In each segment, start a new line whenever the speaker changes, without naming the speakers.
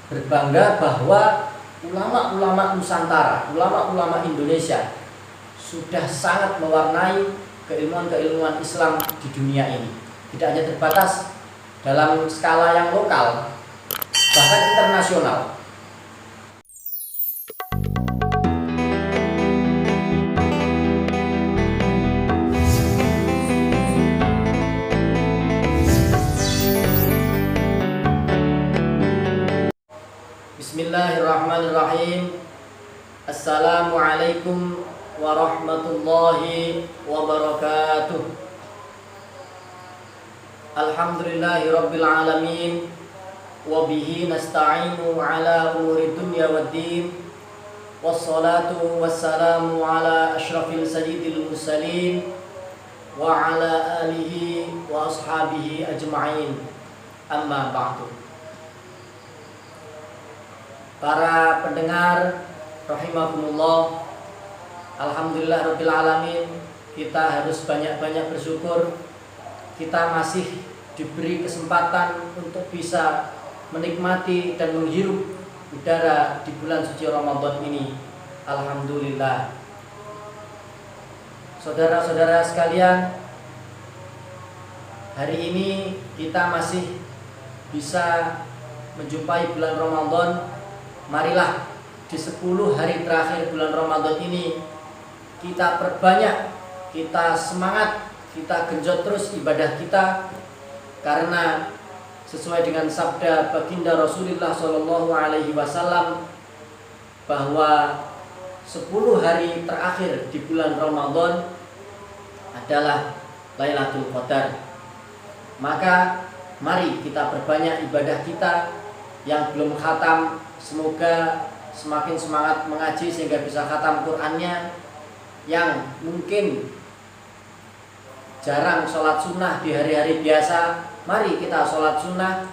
berbangga bahwa ulama-ulama Nusantara, ulama-ulama Indonesia sudah sangat mewarnai keilmuan-keilmuan Islam di dunia ini. Tidak hanya terbatas dalam skala yang lokal, bahkan internasional. Bismillahirrahmanirrahim. Assalamualaikum warahmatullahi wabarakatuh. Alhamdulillahi rabbil alamin. Wabihi nasta'inu ala umuri dunya waddin. Wassalatu wassalamu ala ashrafil sayyidil mursalin wa ala alihi wa ashabihi ajma'in. Amma ba'du. Para pendengar rahimakumullah, alhamdulillah rabbil alamin, kita harus banyak-banyak bersyukur kita masih diberi kesempatan untuk bisa menikmati dan menghirup udara di bulan suci Ramadan ini. Alhamdulillah. Saudara-saudara sekalian, hari ini kita masih bisa menjumpai bulan Ramadan. Marilah di 10 hari terakhir bulan Ramadan ini kita perbanyak, kita semangat, kita genjot terus ibadah kita, karena sesuai dengan sabda baginda Rasulullah SAW bahwa 10 hari terakhir di bulan Ramadan adalah Lailatul Qadar. Maka mari kita perbanyak ibadah kita. Yang belum khatam, semoga semakin semangat mengaji sehingga bisa khatam Qur'annya. Yang mungkin jarang sholat sunnah di hari-hari biasa, mari kita sholat sunnah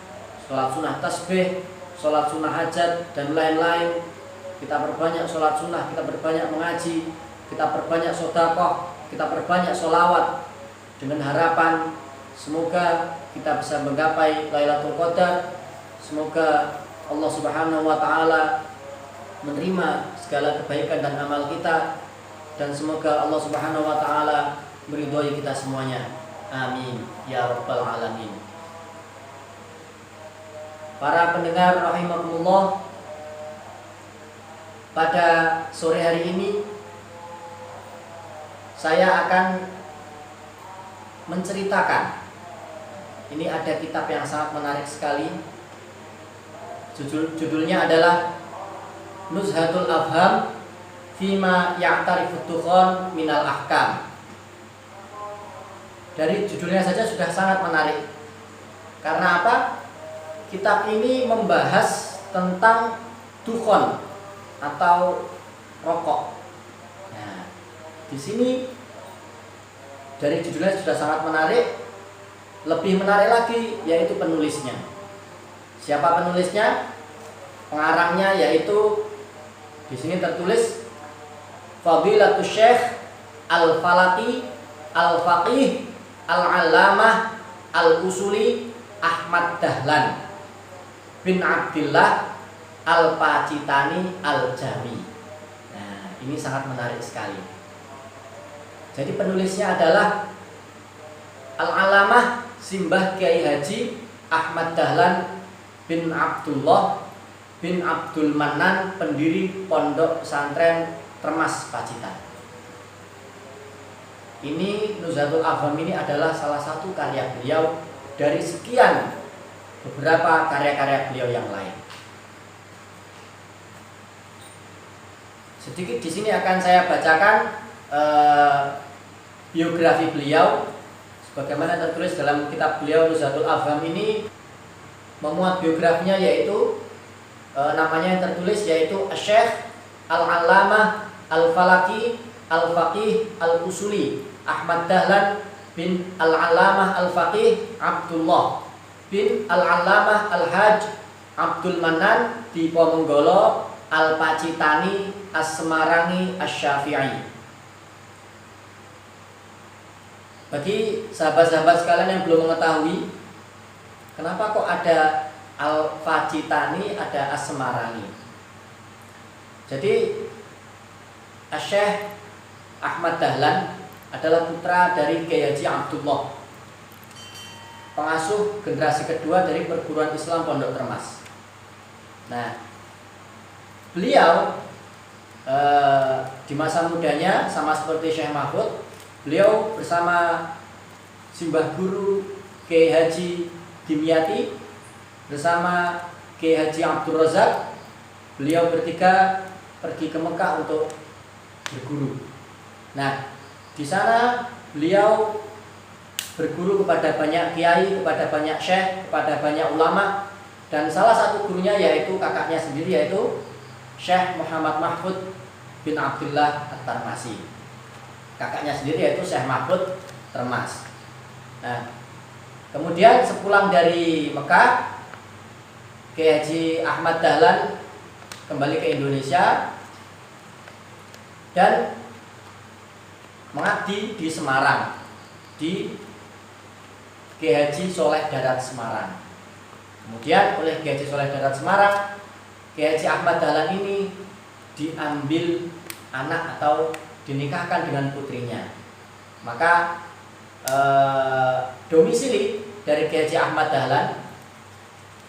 tasbih, sholat sunnah hajat, dan lain-lain. Kita perbanyak sholat sunnah, kita perbanyak mengaji, kita perbanyak sedekah, kita perbanyak sholawat, dengan harapan semoga kita bisa menggapai Lailatul Qadar. Semoga Allah Subhanahu wa Ta'ala menerima segala kebaikan dan amal kita, dan semoga Allah Subhanahu wa Ta'ala meridhoi kita semuanya. Amin ya rabbal alamin. Para pendengar rahimakumullah, pada sore hari ini saya akan menceritakan, ini ada kitab yang sangat menarik sekali. Judulnya adalah Nuzhatul Afham Fima Ya'tarifut Tukhon Minal Ahkam. Dari judulnya saja sudah sangat menarik. Karena apa? Kitab ini membahas tentang dukhon atau rokok. Nah, di sini dari judulnya sudah sangat menarik. Lebih menarik lagi yaitu penulisnya. Siapa penulisnya? Pengarangnya yaitu di sini tertulis Fadilatul Syekh Al-Falaqi Al-Faqih Al-Allamah Al-Usuli Ahmad Dahlan bin Abdillah Al-Pacitani Al-Jami. Nah, ini sangat menarik sekali. Jadi penulisnya adalah Al-Allamah Simbah Kiai Haji Ahmad Dahlan bin Abdullah bin Abdul Manan, pendiri Pondok Pesantren Termas Pacitan. Ini Nuzhatul Afham ini adalah salah satu karya beliau dari sekian beberapa karya-karya beliau yang lain. Sedikit di sini akan saya bacakan biografi beliau sebagaimana tertulis dalam kitab beliau. Nuzhatul Afham ini memuat biografinya, yaitu namanya yang tertulis yaitu Syekh Al-Allamah Al-Falaqi Al-Faqih Al-Usuli Ahmad Dahlan bin Al-Allamah Al-Faqih Abdullah bin Al-Allamah Al-Haj Abdul Manan Diponegoro Al-Pacitani As-Semarangi Asy-Syafi'i. Bagi sahabat-sahabat sekalian yang belum mengetahui kenapa kok ada Al-Fajitani, ada As-Semarani. Jadi Syekh Ahmad Dahlan adalah putra dari Kiai Haji Abdullah, pengasuh generasi kedua dari perguruan Islam Pondok Termas. Nah, beliau di masa mudanya sama seperti Syekh Mahfud, beliau bersama simbah guru Kiai Haji Dimyati bersama Kiai Haji Abdul Razak, beliau bertiga pergi ke Mekah untuk berguru. Nah, di sana beliau berguru kepada banyak kiai, kepada banyak syekh, kepada banyak ulama, dan salah satu gurunya yaitu kakaknya sendiri, yaitu Syekh Muhammad Mahfud bin Abdullah At-Tarmasi. Kakaknya sendiri yaitu Syekh Mahfud Termas. Nah, kemudian sepulang dari Mekah, Kiai Haji Ahmad Dahlan kembali ke Indonesia dan mengabdi di Semarang, di Kiai Haji Soleh Darat Semarang. Kemudian oleh Kiai Haji Soleh Darat Semarang, Kiai Haji Ahmad Dahlan ini diambil anak atau dinikahkan dengan putrinya. Maka domisili dari Kiai Haji Ahmad Dahlan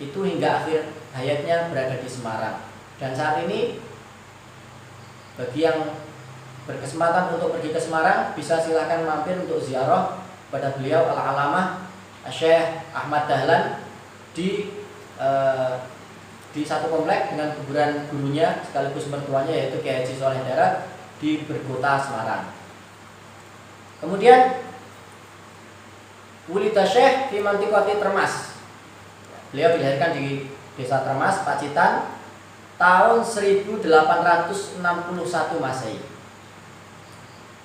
itu hingga akhir hayatnya berada di Semarang. Dan saat ini bagi yang berkesempatan untuk pergi ke Semarang, bisa silahkan mampir untuk ziarah pada beliau Al-Alamah Syekh Ahmad Dahlan di satu komplek dengan kuburan gurunya sekaligus mertuanya, yaitu Kiai Haji Soleh Darat di Berkota Semarang. Kemudian Wulida Syekh di Mantikoti Termas. Beliau dilahirkan di Desa Termas, Pacitan, tahun 1861 Masehi.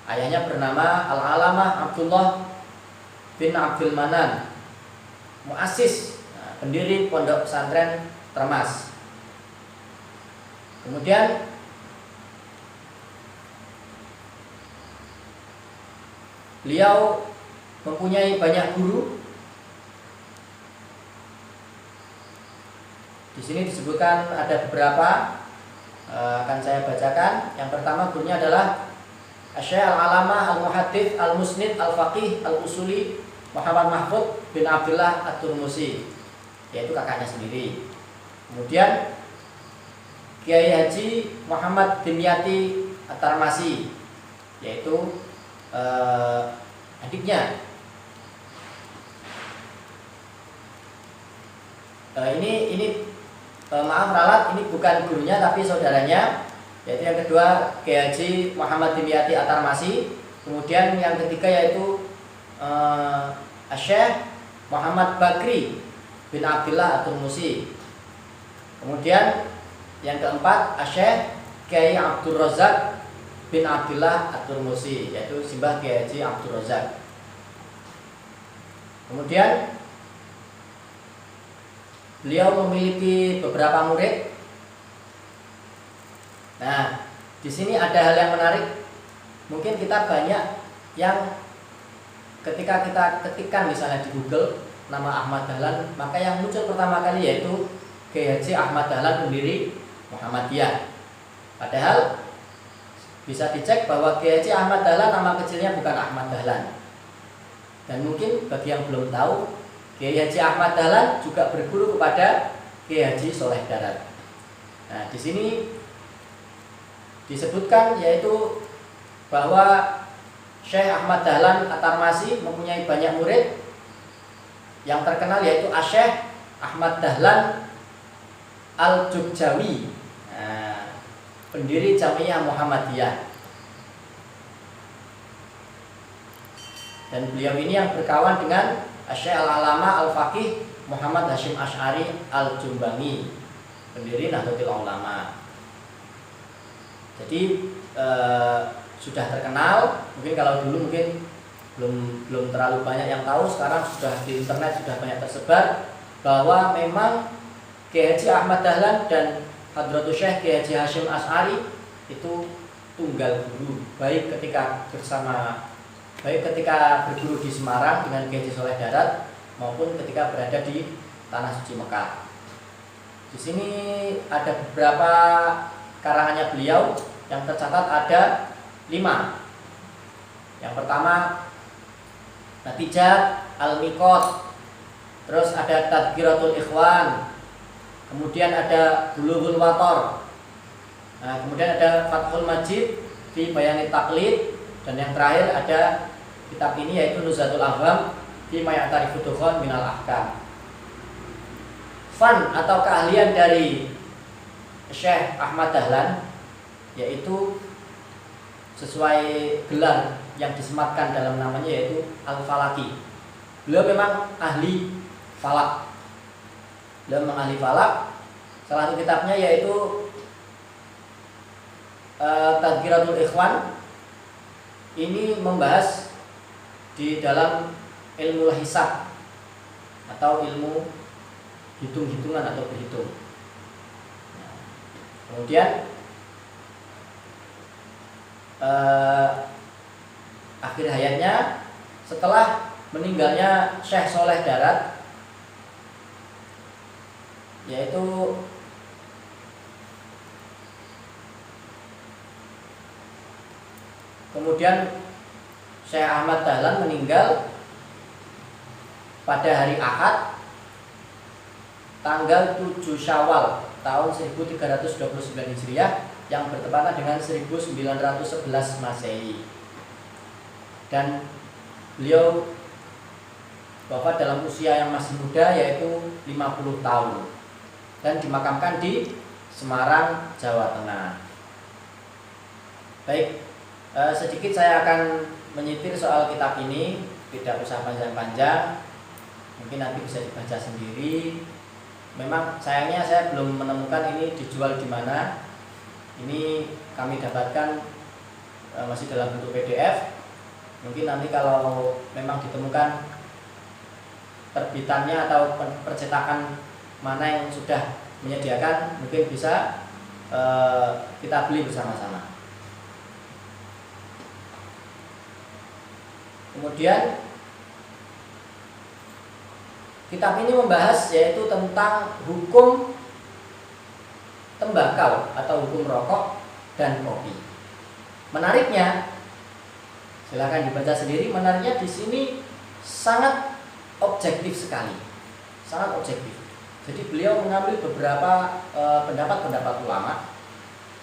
Ayahnya bernama Al-Alamah Abdullah bin Abdul Manan, muassis, pendiri Pondok Pesantren Termas. Kemudian beliau mempunyai banyak guru. Di sini disebutkan ada beberapa, akan saya bacakan. Yang pertama gurunya adalah Syekh Al-Alamah Al-Muhaddits Al-Musnid Al-Faqih Al-Usuli Muhammad Mahfud bin Abdullah At-Turmusi, yaitu kakaknya sendiri. Kemudian Kiai Haji Muhammad Dimyati At-Tarmasi, yaitu adiknya. Maaf ralat, ini bukan gurunya tapi saudaranya, yaitu yang kedua Kiai Haji Muhammad Dimyati At-Tarmasi. Kemudian yang ketiga yaitu Syekh Muhammad Bakri bin Abdullah At-Turmusi. Kemudian yang keempat Syekh Kiai Abdul Razak bin Abdullah At-Turmusi, yaitu simbah Kiai Haji Abdul Razak. Kemudian beliau memiliki beberapa murid. Nah, di sini ada hal yang menarik. Mungkin kita banyak yang ketika kita ketikkan misalnya di Google nama Ahmad Dahlan, maka yang muncul pertama kali yaitu Kiai Haji Ahmad Dahlan, pendiri Muhammadiyah. Padahal bisa dicek bahwa Kiai Haji Ahmad Dahlan nama kecilnya bukan Ahmad Dahlan. Dan mungkin bagi yang belum tahu, Kiai Haji Ahmad Dahlan juga berguru kepada Kiai Haji Soleh Darat. Nah, di sini disebutkan yaitu bahwa Syekh Ahmad Dahlan At-Tarmasi mempunyai banyak murid. Yang terkenal yaitu Syekh Ahmad Dahlan Al-Jogjawi, pendiri Jamiah Muhammadiyah. Dan beliau ini yang berkawan dengan Syekh Al-Alamah Al-Faqih Muhammad Hashim Asy'ari Al-Jumbangi, pendiri Nahdlatul Ulama. Jadi sudah terkenal. Mungkin kalau dulu mungkin belum terlalu banyak yang tahu. Sekarang sudah di internet sudah banyak tersebar bahwa memang Kiai Haji Ahmad Dahlan dan Hadratus Syekh Kiai Haji Hashim Asy'ari itu tunggal guru, baik ketika berguru di Semarang dengan Kiai Haji Soleh Darat maupun ketika berada di Tanah Suci Mekah. Di sini ada beberapa karangannya beliau yang tercatat ada 5. Yang pertama Natijat Al-Miqat, terus ada Tadhkiratul Ikhwan, kemudian ada Bulughul Wator, nah, kemudian ada Fathul Majid fi Bayanit Taqlid, dan yang terakhir ada kitab ini yaitu Nuzhatul Afham fi ma ya'tarifu dukhon minal ahkam. Fan atau keahlian dari Syekh Ahmad Dahlan yaitu sesuai gelar yang disematkan dalam namanya yaitu Al-Falaki. Beliau memang ahli falak. Beliau memang ahli falak. Salah satu kitabnya yaitu Tadhkiratul Ikhwan. Ini membahas di dalam ilmu hisab atau ilmu hitung-hitungan atau berhitung. Nah, kemudian akhir hayatnya setelah meninggalnya Syekh Soleh Darat, yaitu kemudian Syekh Ahmad Dahlan meninggal pada hari Ahad tanggal 7 Syawal tahun 1329 Hijriah yang bertepatan dengan 1911 Masehi. Dan beliau wafat dalam usia yang masih muda yaitu 50 tahun dan dimakamkan di Semarang, Jawa Tengah. Baik, sedikit saya akan menyitir soal kitab ini, tidak usah panjang-panjang, mungkin nanti bisa dibaca sendiri. Memang sayangnya saya belum menemukan ini dijual di mana. Ini kami dapatkan masih dalam bentuk PDF. Mungkin nanti kalau memang ditemukan terbitannya atau percetakan mana yang sudah menyediakan, mungkin bisa kita beli bersama-sama. Kemudian kitab ini membahas yaitu tentang hukum tembakau atau hukum rokok dan kopi. Menariknya, silakan dibaca sendiri. Menariknya di sini sangat objektif sekali, sangat objektif. Jadi beliau mengambil beberapa pendapat-pendapat ulama.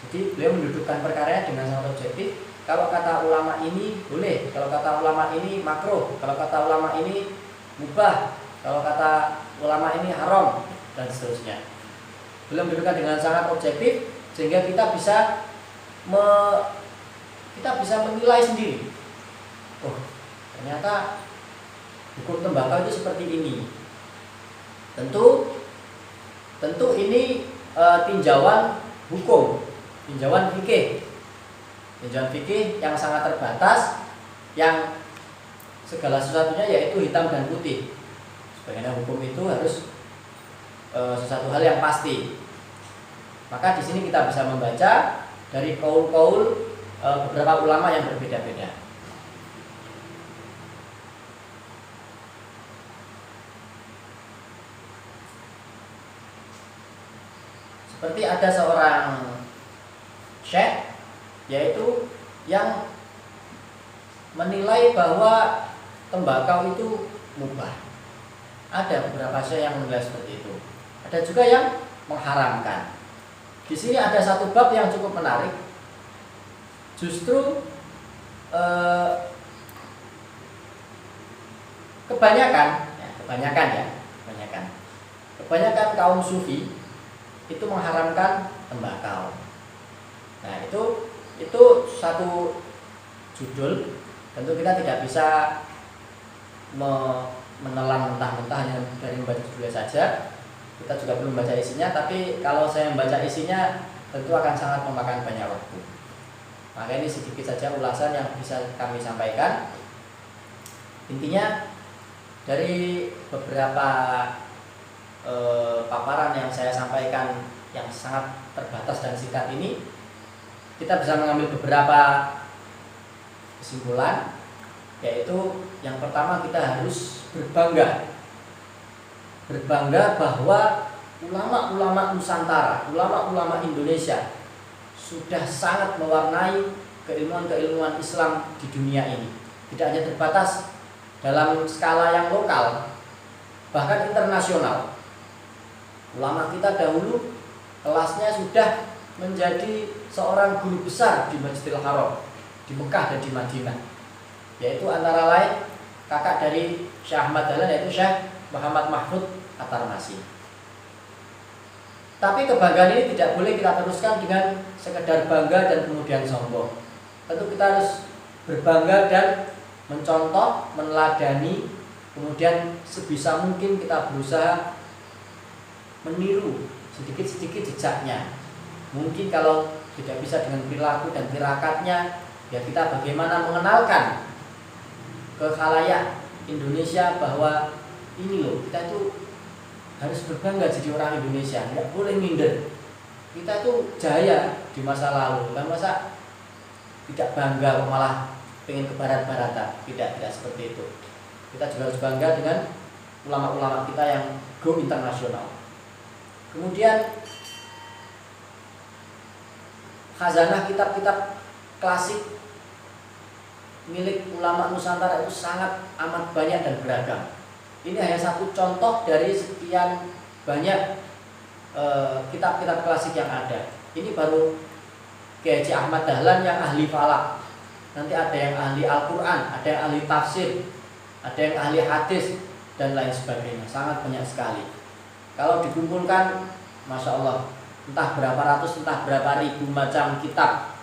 Jadi beliau mendudukkan perkaranya dengan sangat objektif. Kalau kata ulama ini boleh, kalau kata ulama ini makruh, kalau kata ulama ini mubah, kalau kata ulama ini haram, dan seterusnya. Beliau mendudukkan dengan sangat objektif sehingga kita bisa menilai sendiri. Oh, ternyata hukum tembakau itu seperti ini. Tentu ini tinjauan hukum, tinjauan fikih yang sangat terbatas, yang segala sesuatunya yaitu hitam dan putih. Sebagaimana hukum itu harus sesuatu hal yang pasti. Maka di sini kita bisa membaca dari kaul-kaul beberapa ulama yang berbeda-beda. Seperti ada seorang syekh yaitu yang menilai bahwa tembakau itu mubah. Ada beberapa syekh yang menilai seperti itu. Ada juga yang mengharamkan. Di sini ada satu bab yang cukup menarik. Justru kebanyakan kaum sufi itu mengharamkan tembakau. Nah, itu satu judul. Tentu kita tidak bisa menelan mentah-mentah hanya dari membaca judulnya saja. Kita juga belum membaca isinya, tapi kalau saya membaca isinya tentu akan sangat memakan banyak waktu. Maka ini sedikit saja ulasan yang bisa kami sampaikan. Intinya dari beberapa paparan yang saya sampaikan yang sangat terbatas dan singkat ini, kita bisa mengambil beberapa kesimpulan, yaitu yang pertama kita harus berbangga bahwa ulama-ulama Nusantara, ulama-ulama Indonesia sudah sangat mewarnai keilmuan-keilmuan Islam di dunia ini. Tidak hanya terbatas dalam skala yang lokal, bahkan internasional. Ulama kita dahulu kelasnya sudah menjadi seorang guru besar di Masjidil Haram, di Mekah dan di Madinah, yaitu antara lain kakak dari Syekh Ahmad Dahlan, yaitu Syekh Muhammad Mahfud At-Tarmasi. Tapi kebanggaan ini tidak boleh kita teruskan dengan sekedar bangga dan kemudian sombong. Tentu kita harus berbangga dan mencontoh, meneladani, kemudian sebisa mungkin kita berusaha meniru sedikit-sedikik jejaknya. Mungkin kalau tidak bisa dengan perilaku dan tirakatnya, ya kita bagaimana mengenalkan ke khalayak Indonesia bahwa ini loh, kita itu harus berbangga jadi orang Indonesia, tidak boleh minder. Kita itu jaya di masa lalu, kan masa tidak bangga malah pengen ke barat-baratan. Tidak seperti itu. Kita juga harus bangga dengan ulama-ulama kita yang go internasional. Kemudian khazanah kitab-kitab klasik milik ulama Nusantara itu sangat amat banyak dan beragam. Ini hanya satu contoh dari sekian banyak kitab-kitab klasik yang ada. Ini baru Kiai Haji Ahmad Dahlan yang ahli falak. Nanti ada yang ahli Al-Quran, ada yang ahli tafsir, ada yang ahli hadis, dan lain sebagainya. Sangat banyak sekali. Kalau dikumpulkan, Masya Allah, entah berapa ratus, entah berapa ribu macam kitab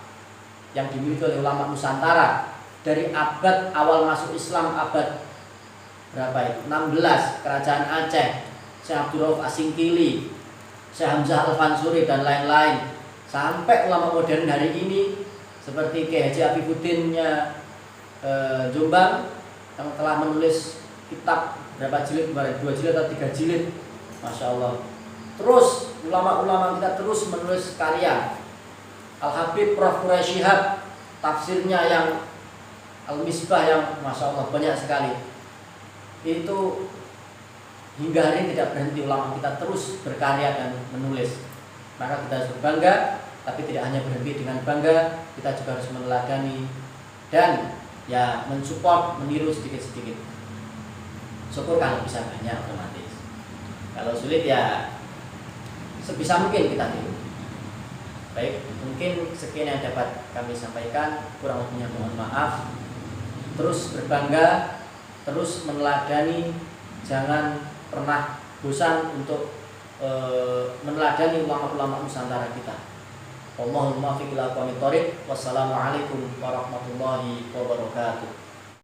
yang dimiliki oleh ulama Nusantara. Dari abad awal masuk Islam, abad berapa itu? 16, Kerajaan Aceh, Syekh Abdul Rauf Asingkili, Syekh Hamzah Al-Fansuri, dan lain-lain. Sampai ulama modern hari ini seperti Kiai Haji Afifuddinnya Jombang yang telah menulis kitab berapa jilid kemarin, 2 jilid atau 3 jilid, Masya Allah. Terus ulama-ulama kita terus menulis karya. Al-Habib Prof. Quraisy Shihab, tafsirnya yang Al-Misbah yang Masya Allah banyak sekali. Itu hingga hari ini tidak berhenti ulama kita terus berkarya dan menulis. Maka kita harus berbangga, tapi tidak hanya berhenti dengan bangga, kita juga harus meneladani dan ya mensupport, meniru sedikit-sedikit. Syukur kalau bisa banyak otomatis. Kalau sulit ya sebisa mungkin kita tiru. Baik, mungkin sekian yang dapat kami sampaikan, kurang lebihnya mohon maaf. Terus berbangga, terus meneladani, jangan pernah bosan untuk meneladani ulama-ulama Nusantara kita. Allahumma muwaffiq ila aqwamit thoriq. Wassalamualaikum warahmatullahi wabarakatuh.